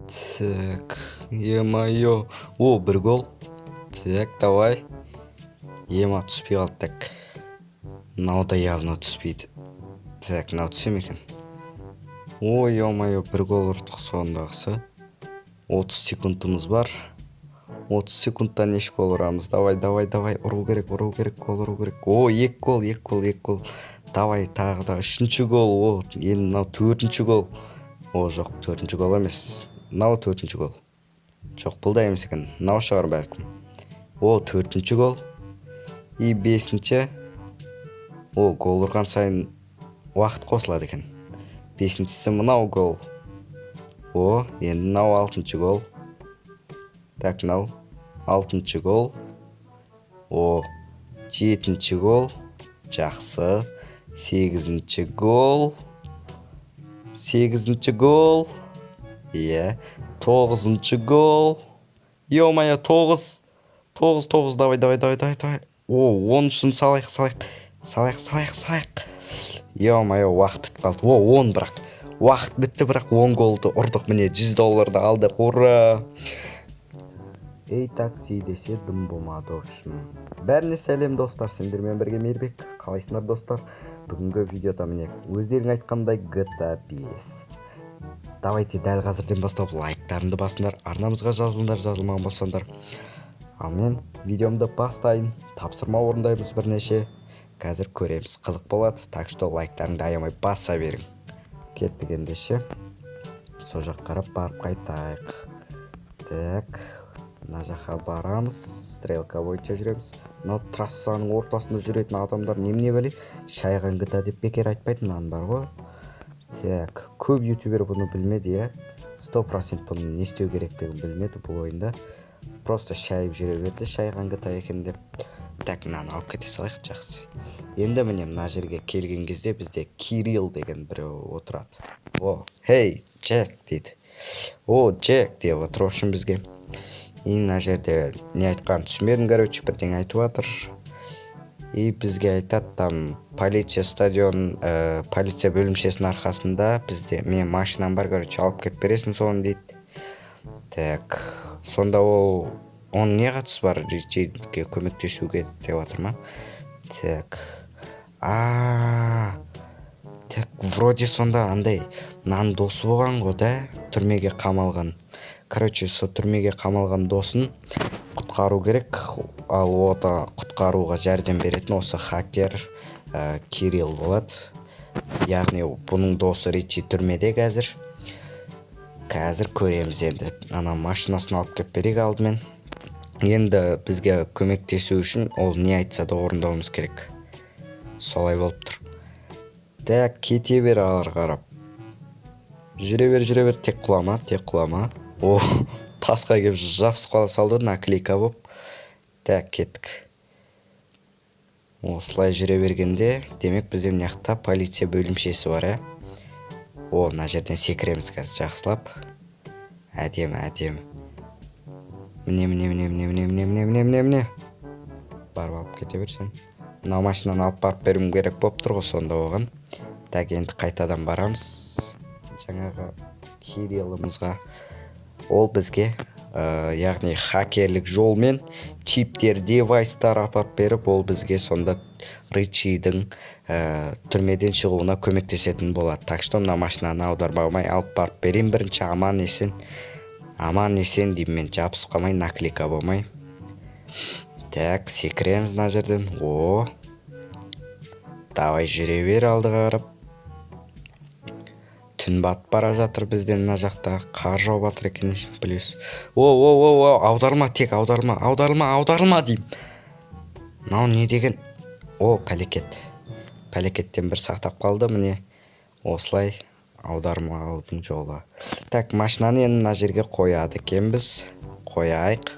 Так, е-мое. О, бір гол. Так, давай. Ема түспей қалды. Так. Мынау да явно түспейді. Так, мынау түсе ме екен? Ой, е-мое, бір гол ұрдық сондағысы. 30 секундымыз бар. 30 секундта неше гол ұрамыз? Давай. Ұру керек, гол ұру керек. О, 2 гол. Давай, тағы да 3-ші гол. О, енді мынау 4-ші гол. О, жоқ, 4-ші гол емес. Мынау 4-ші гол. Жоқ, бұл да емес екен. Мынау шығар бәлкім. О, 4-ші гол. И 5-ші. О, гол ұрған сайын уақыт қосылады екен. 5-шісі мынау гол. О, енді мынау 6-ші гол. Так, мынау 6-ші гол. О, 7-ші гол. Жақсы. 8-ші гол. 8-ші гол. Иә. 9-ші гол. Е-мое, 9. Давай. О, 10-шыны салайық. Е-мое, уақыт бітіп қалды. О, 10 бірақ. Уақыт бітті, бірақ 10 голды ұрдық. Міне $100 алдық. Ура! Ей, такси десе дым болмады. Бәріне сәлем достар, сендермен бірге Мейірбек. Қалайсыңдар достар? Бүгінгі видеода міне өздерің айтқандай GTA 5. Давайте дәл қазірден бастап лайктарыңды басыңдар, арнамызға жазылыңдар, жазылмаған болсаңдар. Ал мен видеомды бастайын. Тапсырма орындаймыз бірнеше. Қазір көреміз, қызық болады. Так что лайктарыңды аямай баса берің. Кеттік ендеше. Сол жақ қарап барып қайтайық. Так, мына жаққа барамыз. Стрелка бойынша жүреміз. Мынау трассаның ортасында жүретін адамдар немене біледі? Шайған GTA деп бекер айтпайтын мынаны бар ғой. Так, көп ютубер бұны білмеді, я. 100% бұны не істеу керектігін білмеді бұл ойында. Просто шайып жүре берді, шайған GTA екен деп. Так, мынаны алып кете салайық, жақсы. Енді міне мына жерге келген кезде бізде Кирилл деген біреу отырады. О, хей, Джек дейді. О, Джек деп отыр үшін бізге. И мына жерде не айтқан түсінбедім, короче, бірдеңе айтып жатыр. И бізге айтады, там полиция бөлімшесінің арқасында бізде мен машинам бар, короче, алып кеп бересің соны дейді. Так, сонда оның не қатысы бар речейдікке көмектесуге деп жатыр ма? Так, так, вроде сонда андай мынаның досы болған ғой да, түрмеге қамалған. Короче, со түрмеге қамалған досын құтқару керек, ал ода құтқаруға жәрдем беретін осы хакер Кирилл болады. Яғни бұның досы Ричи түрмеде қазір. Қазір көреміз енді. Ана машинасын алып кеп берейік алдымен. Енді бізге көмектесу үшін ол не айтса да орындауымыз керек. Солай болып тұр. Так, кете бер ары қарап. Жүре бер, тек құлама. О, тасқа кеп жапсып қала салды, наклейка боп. Так, кеттік. Осылай жүре бергенде, демек бізде мына жақта полиция бөлімшесі бар, ә? О, мына жерден секіреміз қазір жақсылап. Әдемі. Міне. Барып алып кете берсен. Мына машинаны алып барып беруім керек болып тұр ғой сонда оған. Так, енді қайтадан барамыз. Жаңағы Кириллымызға. Ол бізге, яғни хакерлік жолмен чиптер, девайстар апарып беріп, ол бізге сонда Ричидің түрмеден шығуына көмектесетін болады. Так что мына машинаны аудармай алып барып берейін бірінші, аман есен деймін мен, жабысып қалмай, наклейка болмай. Так, секіреміз мына жерден. О, давай жүре бер алдыға қарап. Түн батып бара жатыр бізден мына жақта, қар жауып жатыр екен, плюс. О, аударма деймін. Мынау не деген? О, пәлекеттен бір сақтап қалды, міне. Осылай аударма алдың жолы. Так, машинаны енді мына жерге қояды екенбіз. Қояйық.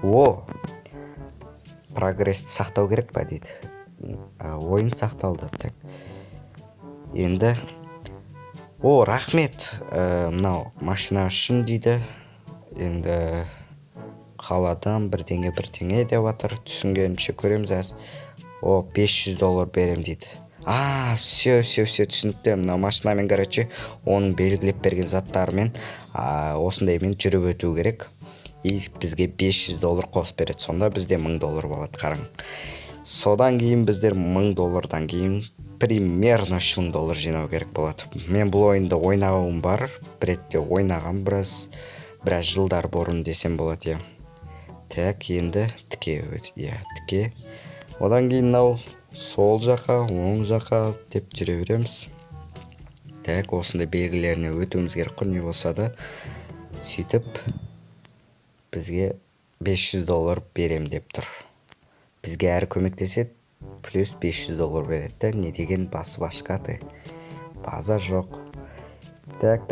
О, прогрессті сақтау керек па дейді. Ойын сақталды. Так, енді о, рахмет, мынау машина үшін дейді. Енді қаладан бірдеңе деп жатыр. Түсінгенімше көреміз әз. О, $500 берем дейді. Все түсінікті. Мына машинамен короче оның белгілеп берген заттарымен осындаймен жүріп өту керек. И бізге $500 қосып береді. Сонда бізде $1000 болады, қараң. Содан кейін біздер $1000-дан кейін примерно $3000 жинау керек болады. Мен бұл ойынды ойнағым бар. Бір ретте ойнаған біраз жылдар бұрын десем болады. Так, енді тіке. Одан кейін мынау сол жаққа, оң жаққа деп жүре береміз. Так, осындай белгілеріне өтуіміз керек қой, не болса да. Сөйтіп бізге $500 берем деп тұр. Бізге әрі көмектеседі, плюс $500 береді. Не деген басы башқаты. Базар жоқ. Так.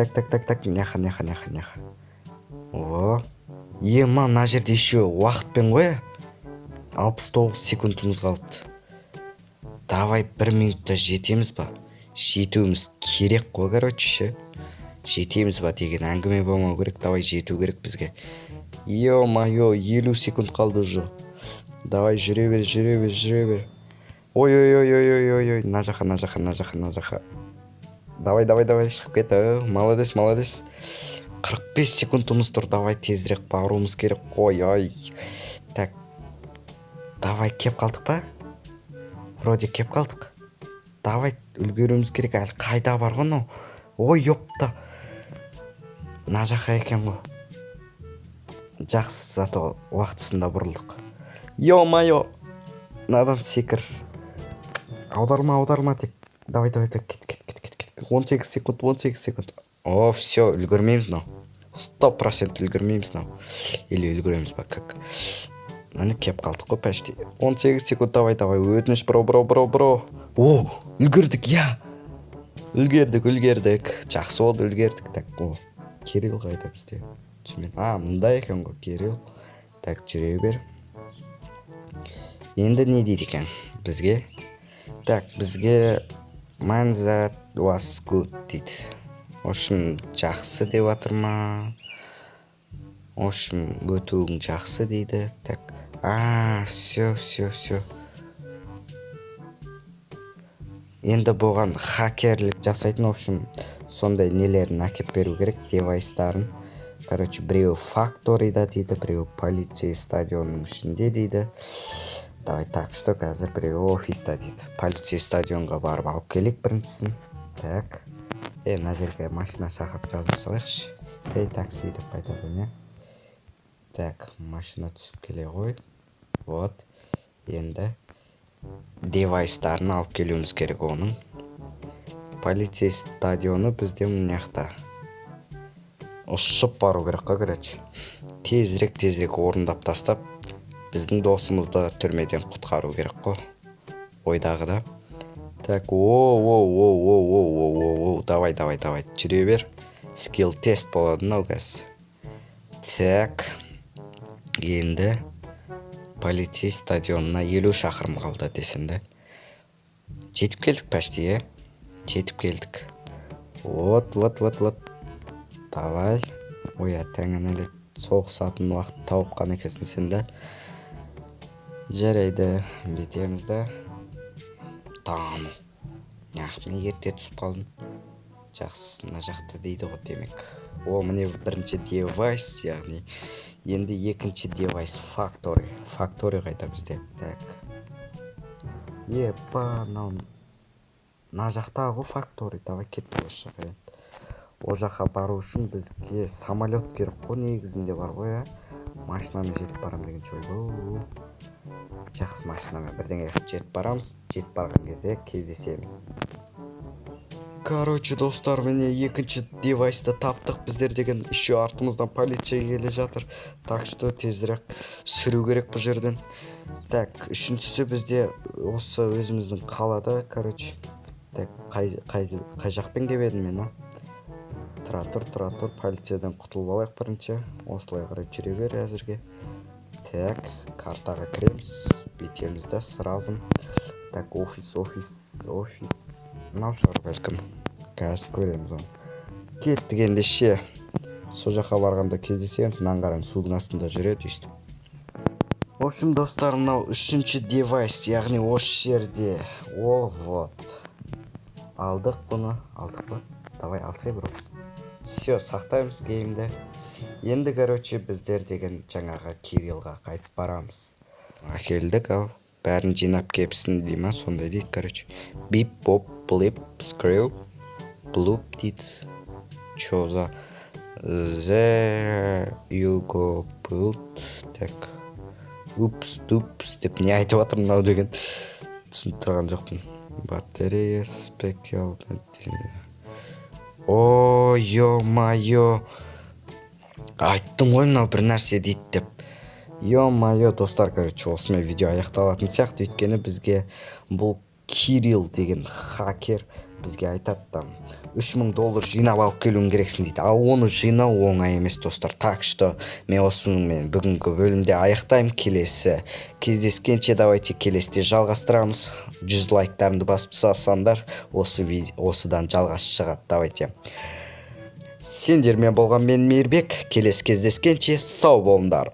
Няха. Мына жерде еще уақытпен ғой. 69 секундымыз қалыпты. Давай 1 минутта жетеміз ба? Жетуіміз керек қой, короче. Жетеміз ба деген әңгіме болмау керек. Давай жету керек бізге. Ё-моё, 50 секунд қалды уже. Давай жүре бер. Ой. На жаққа. Давай, шығып кет. Молодец. 45 секундымыз тұр. Давай тезірек баруымыз керек қой. Так. Давай, кеп қалдық па? Вроде кеп қалдық. Давай, үлгеруіміз керек. Әлі қайда бар ғой? Ой, ёпта. На жаққа екен ғой. Жақсы, зато уақытысында бұрылдық. Ё-моё. Надан секір. Аударма тек. Давай, кет. 18 секунд. Все, үлгірмейміз нау. 100% үлгірмейміз нау. Или үлгіреміз ба, как? Мені кеп қалдық қой, пәшті. 18 секунд, давай. Өтініш, бро. Үлгірдік, Үлгердік. Жақсы болды, үлгердік. Так, Кирилл қайда бізде? Мында екен ғой, Кирилл. Так, жүре бер. Енді не дейді екен бізге? Так, бізге Manzat was good дейді. Ошым жақсы деп атыр ма? Ошым өтуің жақсы дейді. Так, все. Енді болған хакерлік жасайтын, ошым сондай нелерін әкеп беру керек, девайстарын. Короче, біреу факторида дейді, біреу полиция стадионның ішінде дейді. Давай так, что қазір біреу офиста дейді. Полиция стадионға барып алып келек біріншісін. Так. На жерге машина шақырып жазып салайықшы. Такси деп айтады, не? Так, машина түсіп келе ғой. Вот. Енді девайстарын алып келуіміз керек оның. Полиция стадионы бізде мұняқта. Ұшып бару керек қой, короче. Тезірек орындап тастап, біздің досымызды түрмеден құтқару керек қой. Ойдағыда. Так, давай, жүре бер. Скилл тест болады мынау кәз. Так, енді полицей стадионына 50 шақырым қалды десінде. Жетіп келдік пәшті, Жетіп келдік. Вот. Давай. Тәңін әлі соғысатын уақыт тауып қаны кесін сенді. Жарайды, бетемізді. Тамы. Мен ерте түсіп қалдым. Жақсы, мына жақта дейді ғой демек. Міне бірінші девайс, яғни енді екінші девайс фактори. Фактори қайда бізде. Так. На жақта ғой фактори. Давай кеттік осы жаққа. О жаққа бару үшін бізге самолет керек қой, негізінде бар ғой, машинамен жетіп барам деген ой. Жақсы, машинамен бірдеңе жетіп барамыз. Жетіп барған кезде кездесеміз. Короче, достар, міне екінші девайсты таптық біздер деген. Еще артымыздан полиция келе жатыр. Так что тезірек сүру керек бұл жерден. Так, үшіншісі бізде осы өзіміздің қалада, короче. Так, қай жақпен кебедім мен, Тұра тұр, полициядан құтылып алайық бірінші. Осылай қарай жүре бер әзірге. Так, картаға кіреміз. Бетемізді сразу. Так, офис. Мынау шығар бәлкім. Қазір көреміз оны. Кеттік енді ше. Сол жаққа барғанда кездесеміз. Мынаны қараң, судың астында жүреді өйстіп. В общем, достар, мынау үшінші девайс, яғни осы жерде. Вот. Алдық бұны. Алдық па? Давай алсай, бро. Все, сақтаймыз геймді. Енді, короче, біздер деген жаңаға Кириллға қайтып барамыз. Келдік, ал. Бәрін жинап кепсін дей ма, сондай дейді, короче. Бип, боп, блип, скрил, блуп дейді. Чо за? There you go build. Так. Упс, тупс деп не айтып жатыр мынау деген. Түсініп тұрған жоқпын. Батарея спекел. О, ё-майо. Айттым ғой мынау бір нәрсе дейді деп. Ё-майо, достар, короче, осымен видео аяқталатын сияқты. Өйткені бізге бұл Кирилл деген хакер бізге айтады там $3000 жинап алып келуің керексің дейді. Ал оны жинау оңай емес, достар. Так что мен осымен бүгінгі бөлімде аяқтаймын. Келесі кездескенше давайте келесіде жалғастырамыз. 100 лайктарыңды басып тастасаңдар, осыдан жалғасы шығады. Давайте. Сендермен болған мен Мейірбек. Келесі кездескенше сау болыңдар.